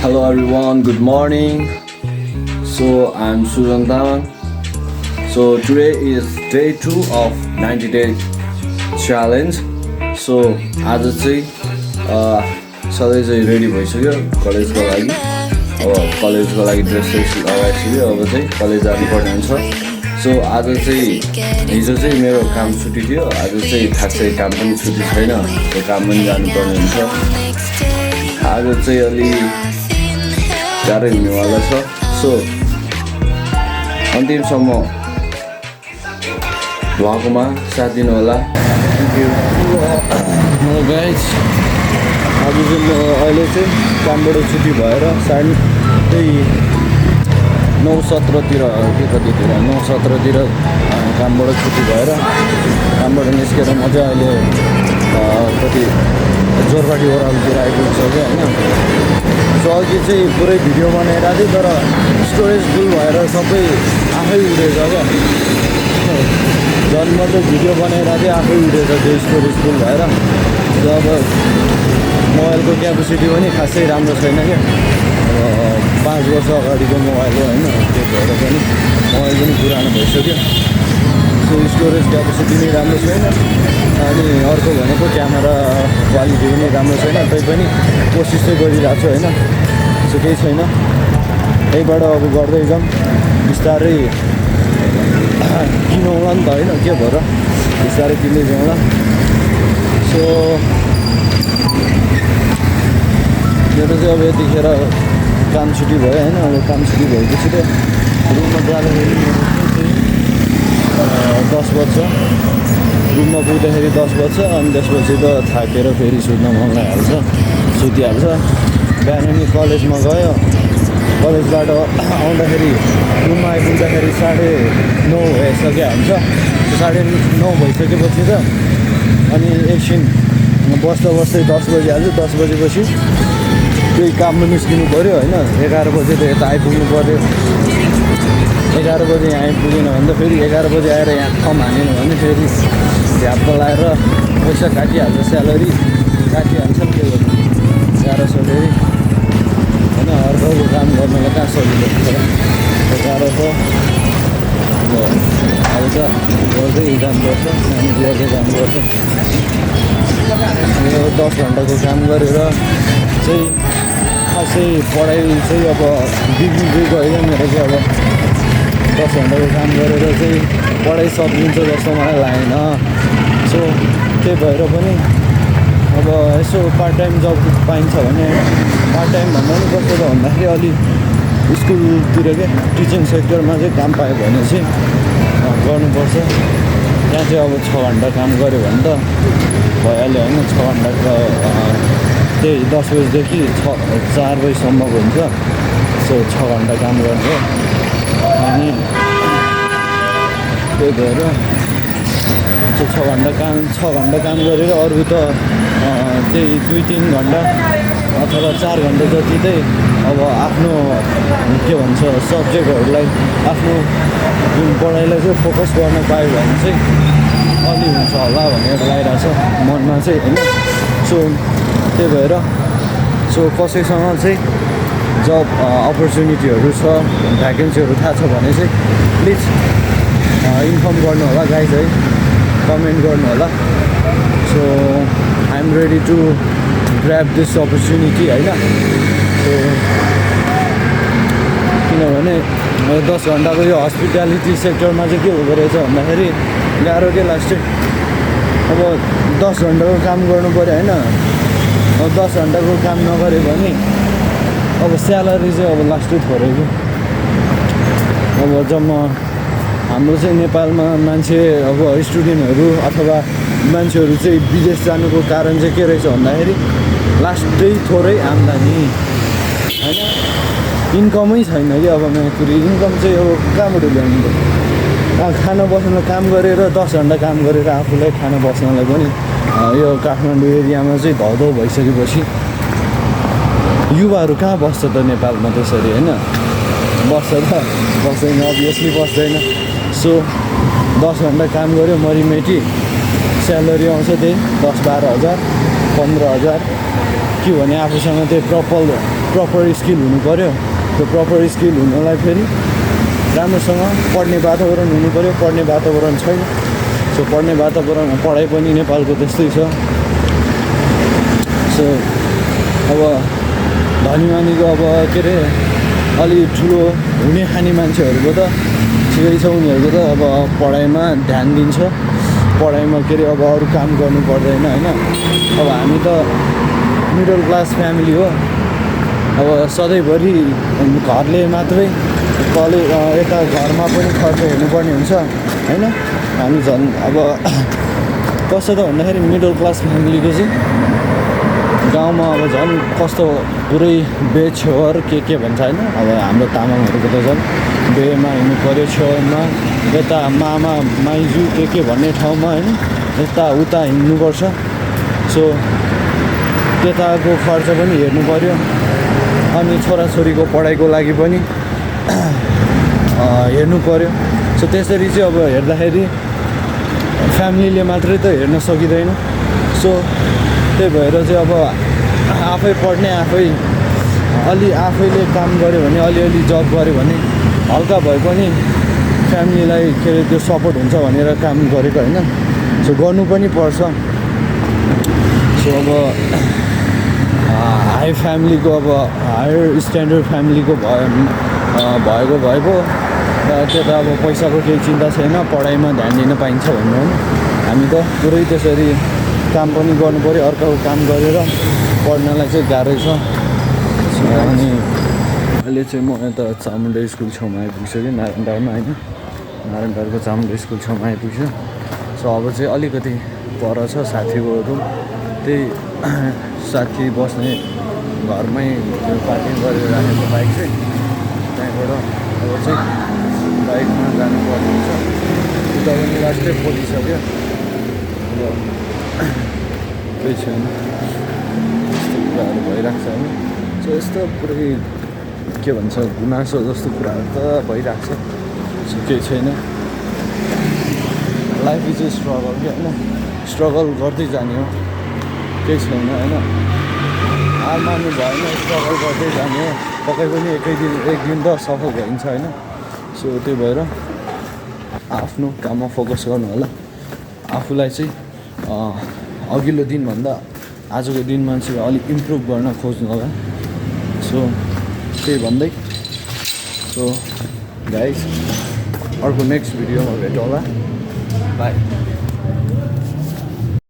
Hello everyone, good morning. So I'm Sujan Tamang. So today is day 2 of 90-day challenge. So आज चाहिँ सधैँ चाहिँ ready भइसक्यो कलेजको लागि. अब कलेजको लागि ड्रेस लगाइसक्यो. अब चाहिँ कलेज जानुपर्ने हुन्छ. सो आज चाहिँ हिजो चाहिँ मेरो काम छुट्टी थियो. आज चाहिँ खासै काम पनि छुट्टी छैन. त्यो काम पनि जानुपर्ने हुन्छ. आज चाहिँ अलि गाह्रै हुनेवाला छ. सो अन्तिमसम्म भएकोमा साथ दिनु होला. Thank you. हेलो गाइज, आज चाहिँ म अहिले चाहिँ कामबाट छुट्टी भएर त्यही 9:17तिर के कतितिर 9:17तिर कामबाट छुट्टी भएर कामबाट निस्केर म चाहिँ अहिले कति जोरपाटी ओह्रालोतिर आइपुगिसक्यो होइन. सो अघि चाहिँ पुरै भिडियो बनाइरहेको थिएँ तर स्टोरेज फुल भएर सबै आफै उडेछ क्या. झन् म चाहिँ भिडियो बनाइरहेको थिएँ आफै उडेछ त्यो स्टोरेज फुल भएर. अब मोबाइलको क्यापेसिटी पनि खासै राम्रो छैन क्या. 5 वर्ष अगाडिको मोबाइल हो होइन. त्यो भएर पनि मोबाइल पनि पुरानो भइसक्यो. सो स्टोरेज क्यापेसिटी नै राम्रो छैन. अनि अर्को भनेको क्यामेरा क्वालिटी पनि राम्रो छैन. तैपनि कोसिस चाहिँ गरिरहेको छु होइन. सो केही छैन, यहीबाट अब गर्दै जाउँ बिस्तारै. किनौँला नि त होइन, के भएर बिस्तारै किन्दै जाउँला. सो मेरो चाहिँ अब यतिखेर काम छुट्टी भयो होइन. अब काम छुट्टी भएपछि त रुममा जाँदाखेरि 10 बज्छ. रुममा पुग्दाखेरि 10 बज्छ. अनि त्यसपछि त थाकेर फेरि सुत्न मन लागिहाल्छ, सुतिहाल्छ. बिहान नि कलेजमा गयो, कलेजबाट आउँदाखेरि रुममा आइपुग्दाखेरि 9:30 भइसक्यो हुन्छ. 9:30 भइसकेपछि त अनि एकछिन बस्दा बस्दै 10 बजिहाल्छ. 10 बजेपछि त्यही काममा निस्किनु पऱ्यो होइन. 11 बजे त यता आइपुग्नु पऱ्यो. 11 बजे यहाँ आइपुगेन भने त फेरि 11 बजे आएर यहाँ कम हानेन भने फेरि झ्याप्प लाएर पैसा काटिहाल्छ, स्यालेरी काटिहाल्छ. के गर्नु, गाह्रो छ फेरि होइन. अर्को काम गर्नलाई कहाँ सजिलो छ, गाह्रो छ. अब त गर्दै जानुपर्छ, नानी गर्दै जानुपर्छ. यो 10 घन्टाको काम गरेर चाहिँ खासै पढाइ चाहिँ अब बिग्रिँदै गयो मेरो चाहिँ. अब 10 घन्टाको काम गरेर चाहिँ पढाइ सकिन्छ जस्तो मलाई लागेन. सो त्यही भएर पनि अब यसो पार्ट टाइम जब पाइन्छ भने, पार्ट टाइम भन्दा पनि कस्तो छ भन्दाखेरि अलि स्कुलतिर के टिचिङ सेक्टरमा चाहिँ काम पायो भने चाहिँ गर्नुपर्छ. त्यहाँ चाहिँ अब 6 घन्टा काम गऱ्यो भने त भइहाल्यो होइन. 6 घन्टाको त्यही 10 बजीदेखि 4 बजीसम्मको हुन्छ. सो 6 घन्टा काम गर्छ. अनि त्यही भएर 6 घन्टा काम गरेर अरू त त्यही 2-3 घन्टा अथवा 4 घन्टा जति चाहिँ अब आफ्नो के भन्छ सब्जेक्टहरूलाई, आफ्नो जुन पढाइलाई चाहिँ फोकस गर्न पायो भने चाहिँ अलि हुन्छ होला भनेर लागिरहेको छ मनमा चाहिँ होइन. सो त्यही भएर कसैसँग चाहिँ जब अपर्च्युनिटीहरू छ, भ्याकेन्सीहरू थाहा छ भने चाहिँ प्लिज इन्फर्म गर्नु होला गाइज है, कमेन्ट गर्नु होला. So I am ready to grab this opportunity होइन. सो किनभने 10 घन्टाको यो हस्पिटालिटी सेक्टरमा चाहिँ के हुँदो रहेछ भन्दाखेरि गाह्रो के लास्ट. अब 10 घन्टाको काम गर्नु पऱ्यो होइन. अब 10 घन्टाको काम नगऱ्यो भने अब स्यालेरी चाहिँ अब लास्टै थोरै कि. अब जम्मा हाम्रो चाहिँ नेपालमा मान्छे अब स्टुडेन्टहरू अथवा मान्छेहरू चाहिँ विदेश जानुको कारण चाहिँ के रहेछ भन्दाखेरि लास्टै थोरै आम्दानी होइन. इन्कमै छैन कि. अब नोकरी इन्कम चाहिँ अब कहाँबाट ल्याउनु त. खाना बस्न काम गरेर 10 घन्टा काम गरेर आफूलाई खाना बस्नलाई पनि यो काठमाडौँ एरियामा चाहिँ धौधौ भइसकेपछि युवाहरू कहाँ बस्छ त नेपालमा त्यसरी होइन. बस्छ त बस्दैन, अभियसली बस्दैन. सो 10 घन्टा काम गऱ्यो मरिमेटी, स्यालेरी आउँछ त्यही 10-12 हजार 15 हजार. के भने आफूसँग त्यो प्रपर स्किल हुनु पऱ्यो। त्यो प्रपर स्किल हुनलाई फेरि राम्रोसँग पढ्ने वातावरण हुनु पऱ्यो। पढ्ने वातावरण छैन। सो पढ्ने वातावरण पढाइ पनि नेपालको त्यस्तै छ। सो अब धनीमानीको अब के अरे अलि ठुलो हुने खाने मान्छेहरूको त ठिकै छ, उनीहरूको त अब पढाइमा ध्यान दिन्छ। पढाइमा के अरे अब अरू काम गर्नु पर्दैन होइन। अब हामी त मिडल क्लास फ्यामिली हो। अब सधैँभरि घरले मात्रै कलेज यता घरमा पनि खर्च हेर्नुपर्ने हुन्छ होइन। हामी झन् अब कस्तो त भन्दाखेरि मिडल क्लास फ्यामिलीको चाहिँ गाउँमा अब झन् कस्तो पुरै बे छेउर के भन्छ होइन। अब हाम्रो तामाङहरूको त झन् बेमा हिँड्नु पऱ्यो, छेउमा यता मामा माइजू के भन्ने ठाउँमा होइन, यता उता हिँड्नुपर्छ। सो त्यताको खर्च पनि हेर्नु पऱ्यो। अनि छोराछोरीको पढाइको लागि पनि हेर्नु पऱ्यो। सो त्यसरी चाहिँ अब हेर्दाखेरि फ्यामिलीले मात्रै त हेर्न सकिँदैन। सो त्यही भएर चाहिँ अब आफै पढ्ने, आफैले काम गऱ्यो भने, अलिअलि जब गऱ्यो भने हल्का भए पनि फ्यामिलीलाई के अरे त्यो सपोर्ट हुन्छ भनेर काम गरेको होइन। सो गर्नु पनि पर्छ। सो अब हाई फ्यामिलीको अब हायर स्ट्यान्डर्ड फ्यामिलीको भएको त्यो त अब पैसाको केही चिन्ता छैन, पढाइमा ध्यान दिन पाइन्छ भन्नु होइन। हामी त पुरै त्यसरी काम पनि गर्नु पऱ्यो, अर्काको काम गरेर पढ्नलाई चाहिँ गाह्रै छ। अनि अहिले चाहिँ म यता चामुण्डा स्कुल छेउमा आइपुगिसकेँ, नारायणटारमा होइन। नारायणटारको चामुण्डा स्कुल छेउमा आइपुग्छ। सो अब चाहिँ अलिकति पर छ साथीको रुम, त्यही साथी बस्ने घरमै त्यो पार्किङ गरेर राखेको बाइक चाहिँ त्यहाँबाट अब चाहिँ बाइकमा जानुपर्ने हुन्छ। उता पनि लास्टै पोलिसक्यो। अब केही छैन, यस्तो कुराहरू भइरहेको छ होइन। सो यस्तो पुरै के भन्छ गुनासो जस्तो कुराहरू त भइरहेको छ। सो केही छैन, लाइफ इज ए स्ट्रगल क्या होइन। स्ट्रगल गर्दै जाने हो, केही छैन होइन। हार मान्नु भएन, स्ट्रगल गर्दै जाने हो। पक्कै पनि एक दिन त सफल भइन्छ होइन। सो त्यही भएर आफ्नो काममा फोकस गर्नु होला। आफूलाई चाहिँ अघिल्लो दिनभन्दा आजको दिनमा चाहिँ अलिक इम्प्रुभ गर्न खोज्नु होला। सो त्यही भन्दै सो गाइस अर्को नेक्स्ट भिडियोमा भेटौँ होला। बाई।